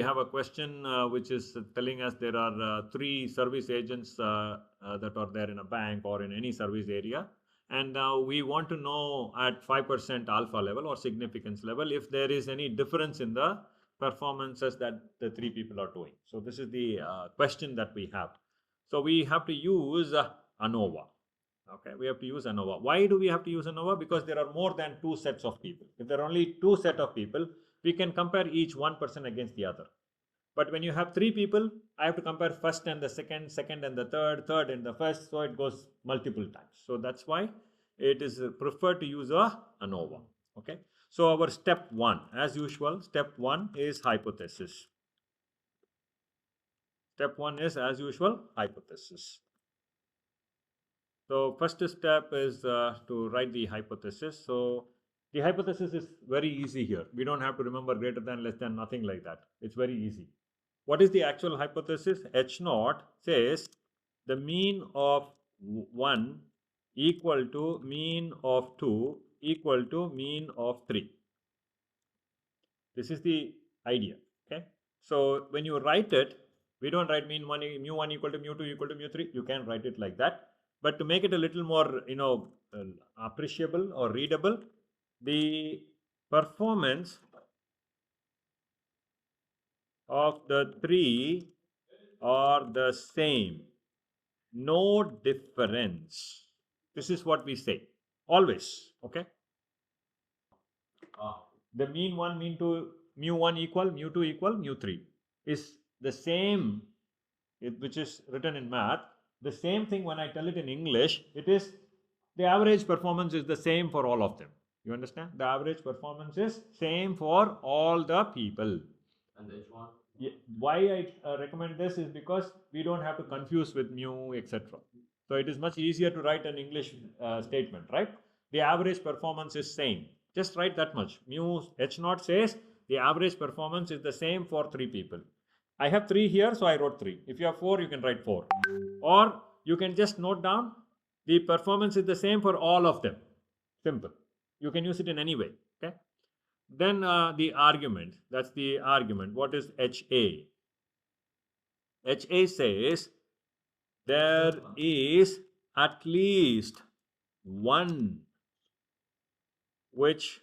We have a question which is telling us there are three service agents that are there in a bank or in any service area, and we want to know at 5% alpha level or significance level if there is any difference in the performances that the three people are doing. So this is the question that we have. So we have to use ANOVA. Okay, we have to use ANOVA. Why do we have to use ANOVA? Because there are more than two sets of people. If there are only two set of people, we can compare each one person against the other. But when you have three people, I have to compare first and the second, second and the third, third and the first, so it goes multiple times. So that's why it is preferred to use a ANOVA. Okay. So our step one, as usual, step one is hypothesis. Step one is, as usual, hypothesis. So first step is to write the hypothesis. So the hypothesis is very easy here. We don't have to remember greater than, less than, nothing like that. It's very easy. What is the actual hypothesis? H naught says the mean of 1 equal to mean of 2 equal to mean of 3. This is the idea. Okay. So when you write it, we don't write mean 1, mu 1 equal to mu 2 equal to mu 3. You can write it like that. But to make it a little more, appreciable or readable, the performance of the three are the same. No difference. This is what we say always. Okay. The mean 1, mean 2, mu 1 equal, mu 2 equal, mu 3 is the same, which is written in math. The same thing when I tell it in English, it is the average performance is the same for all of them. You understand? The average performance is same for all the people. And H1? Yeah. Why I recommend this is because we don't have to confuse with mu, etc. So it is much easier to write an English statement, right? The average performance is same. Just write that much. Mu H naught says the average performance is the same for three people. I have 3 here, so I wrote 3. If you have 4, you can write 4. Or you can just note down the performance is the same for all of them. Simple. You can use it in any way. Okay. Then the argument. That's the argument. What is HA? HA says there is at least one which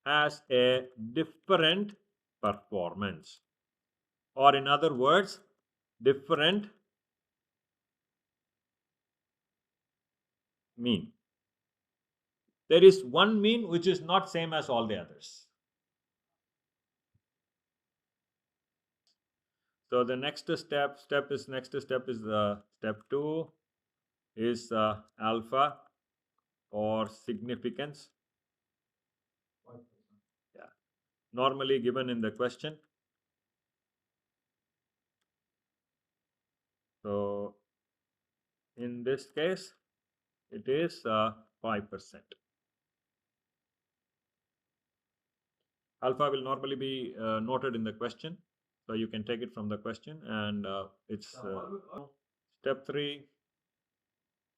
has a different performance, or in other words, different mean. There is one mean which is not same as all the others. So the next step is step 2 is alpha or significance. Yeah, normally given in the question. So in this case, it is 5%. Alpha will normally be noted in the question, so you can take it from the question, and it's step 3.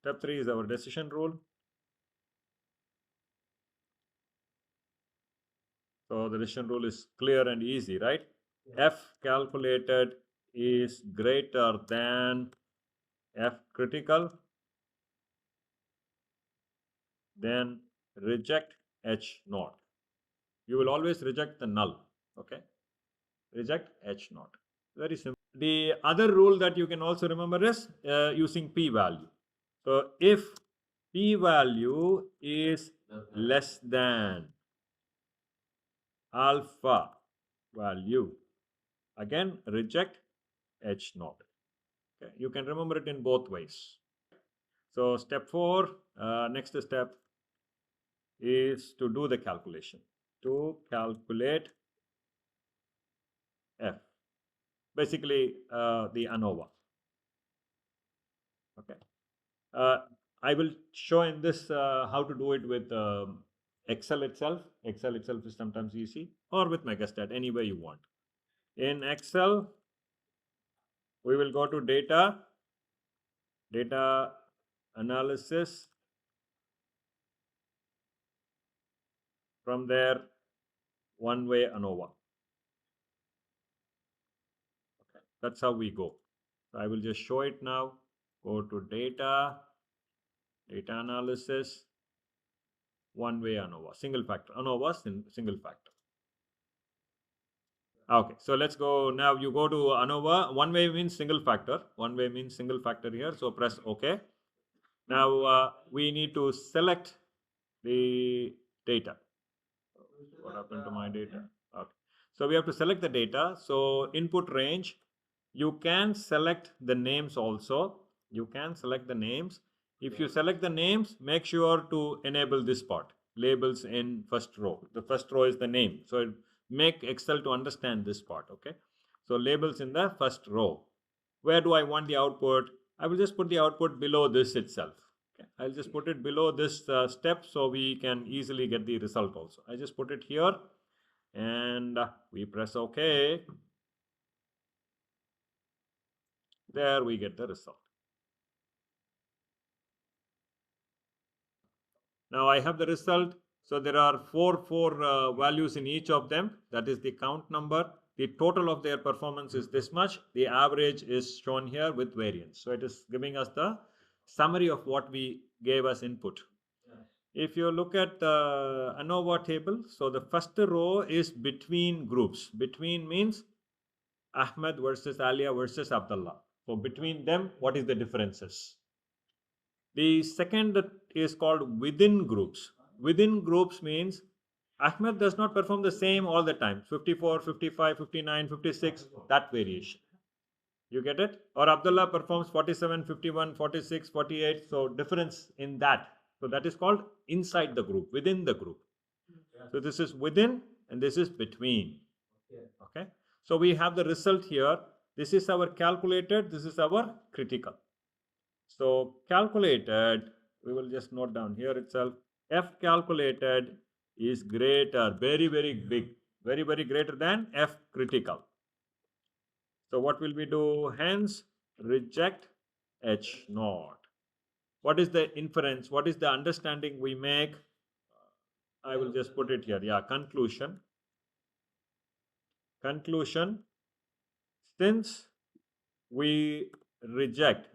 Step 3 is our decision rule. So the decision rule is clear and easy, right? F calculated is greater than F critical, then reject H naught. You will always reject the null. Okay. Reject H naught. Very simple. The other rule that you can also remember is using p-value. So if p-value is less than alpha value, again reject H naught. Okay. You can remember it in both ways. So step 4, next step is to do the calculation. To calculate F. Basically the ANOVA. Okay. I will show in this how to do it with Excel itself. Excel itself is sometimes easy, or with Megastat, any way you want. In Excel, we will go to data, data analysis. From there, one-way ANOVA. Okay. That's how we go. So I will just show it now. Go to data, data analysis, one-way ANOVA, single factor. ANOVA, single factor. Okay, so let's go now. You go to ANOVA. One way means single factor. One way means single factor here. So press OK. Now we need to select the data. What happened to my data? Okay. So we have to select the data. So input range. You can select the names also. You can select the names. If you select the names, make sure to enable this part. Labels in first row. The first row is the name. So make Excel to understand this part. Okay. So labels in the first row. Where do I want the output? I will just put the output below this itself. Okay. I'll just put it below this step so we can easily get the result also. I just put it here and we press OK. There we get the result. Now I have the result. So there are four values in each of them. That is the count number. The total of their performance is this much. The average is shown here with variance. So it is giving us the summary of what we gave as input. If you look at the ANOVA table, so the first row is between groups. Between means Ahmed versus Alia versus Abdullah. So between them, what is the differences? The second is called within groups. Within groups means Ahmed does not perform the same all the time. 54, 55, 59, 56, that variation. You get it? Or Abdullah performs 47, 51, 46, 48. So difference in that. So that is called inside the group, within the group. So this is within and this is between. Okay. So we have the result here. This is our calculated. This is our critical. So calculated, we will just note down here itself. F calculated is greater, very, very big, very, very greater than F critical. So what will we do? Hence, reject H naught. What is the inference? What is the understanding we make? I will just put it here. Yeah, conclusion. Conclusion. Since we reject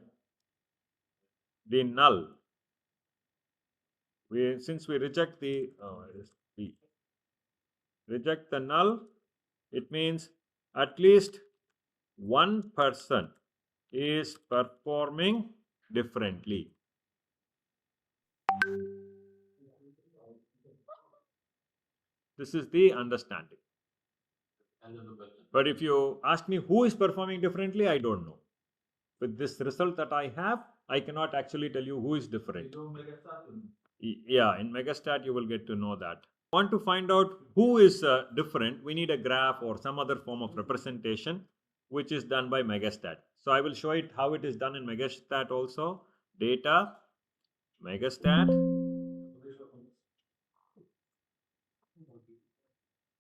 the null, since we reject the reject the null, it means at least one person is performing differently. This is the understanding. But if you ask me who is performing differently, I don't know. With this result that I have, I cannot actually tell you who is different. Yeah, in Megastat you will get to know that. Want to find out who is different, we need a graph or some other form of representation which is done by Megastat. So I will show it how it is done in Megastat also. Data, Megastat.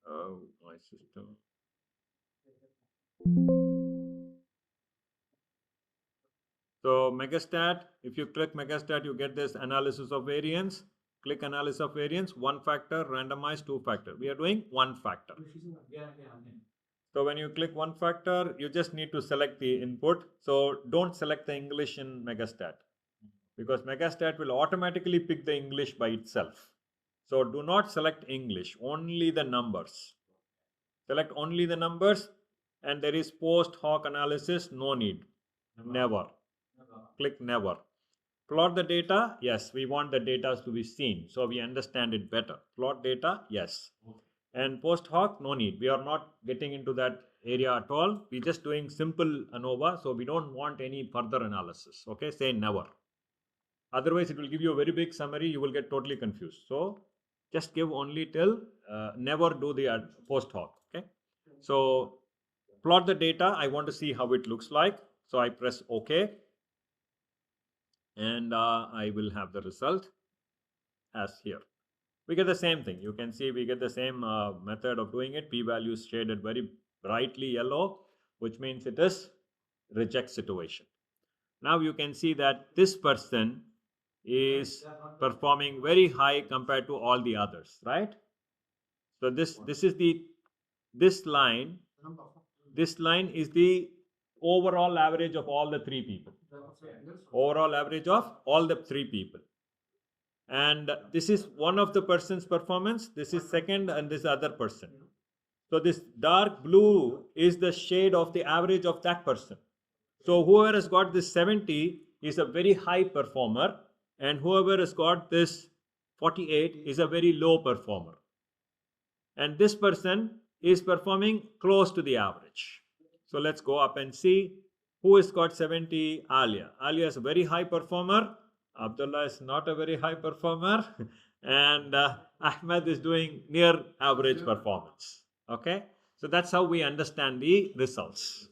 Oh, my system. So Megastat, if you click Megastat, you get this analysis of variance. Click analysis of variance, one factor, randomize, two factor. We are doing one factor. So when you click one factor, you just need to select the input. So don't select the English in Megastat because Megastat will automatically pick the English by itself. So do not select English, only the numbers. Select only the numbers and there is post hoc analysis, no need, never. Click never. Plot the data, yes, we want the data to be seen so we understand it better. Plot data, yes. And post hoc, no need. We are not getting into that area at all. We're just doing simple ANOVA, so we don't want any further analysis. Okay, say never. Otherwise, it will give you a very big summary. You will get totally confused. So just give only till never do the post hoc. Okay. So plot the data. I want to see how it looks like. So I press OK. And I will have the result as here. We get the same thing. You can see we get the same method of doing it. P-value is shaded very brightly yellow, which means it is reject situation. Now you can see that this person is performing very high compared to all the others, right? So this is the this line is the overall average of all the three people. Overall average of all the three people. And this is one of the person's performance, this is second, and this other person. So this dark blue is the shade of the average of that person. So whoever has got this 70 is a very high performer, and whoever has got this 48 is a very low performer. And this person is performing close to the average. So let's go up and see who has got 70. Alia. Alia is a very high performer. Abdullah is not a very high performer. And Ahmed is doing near average performance. Okay. So that's how we understand the results.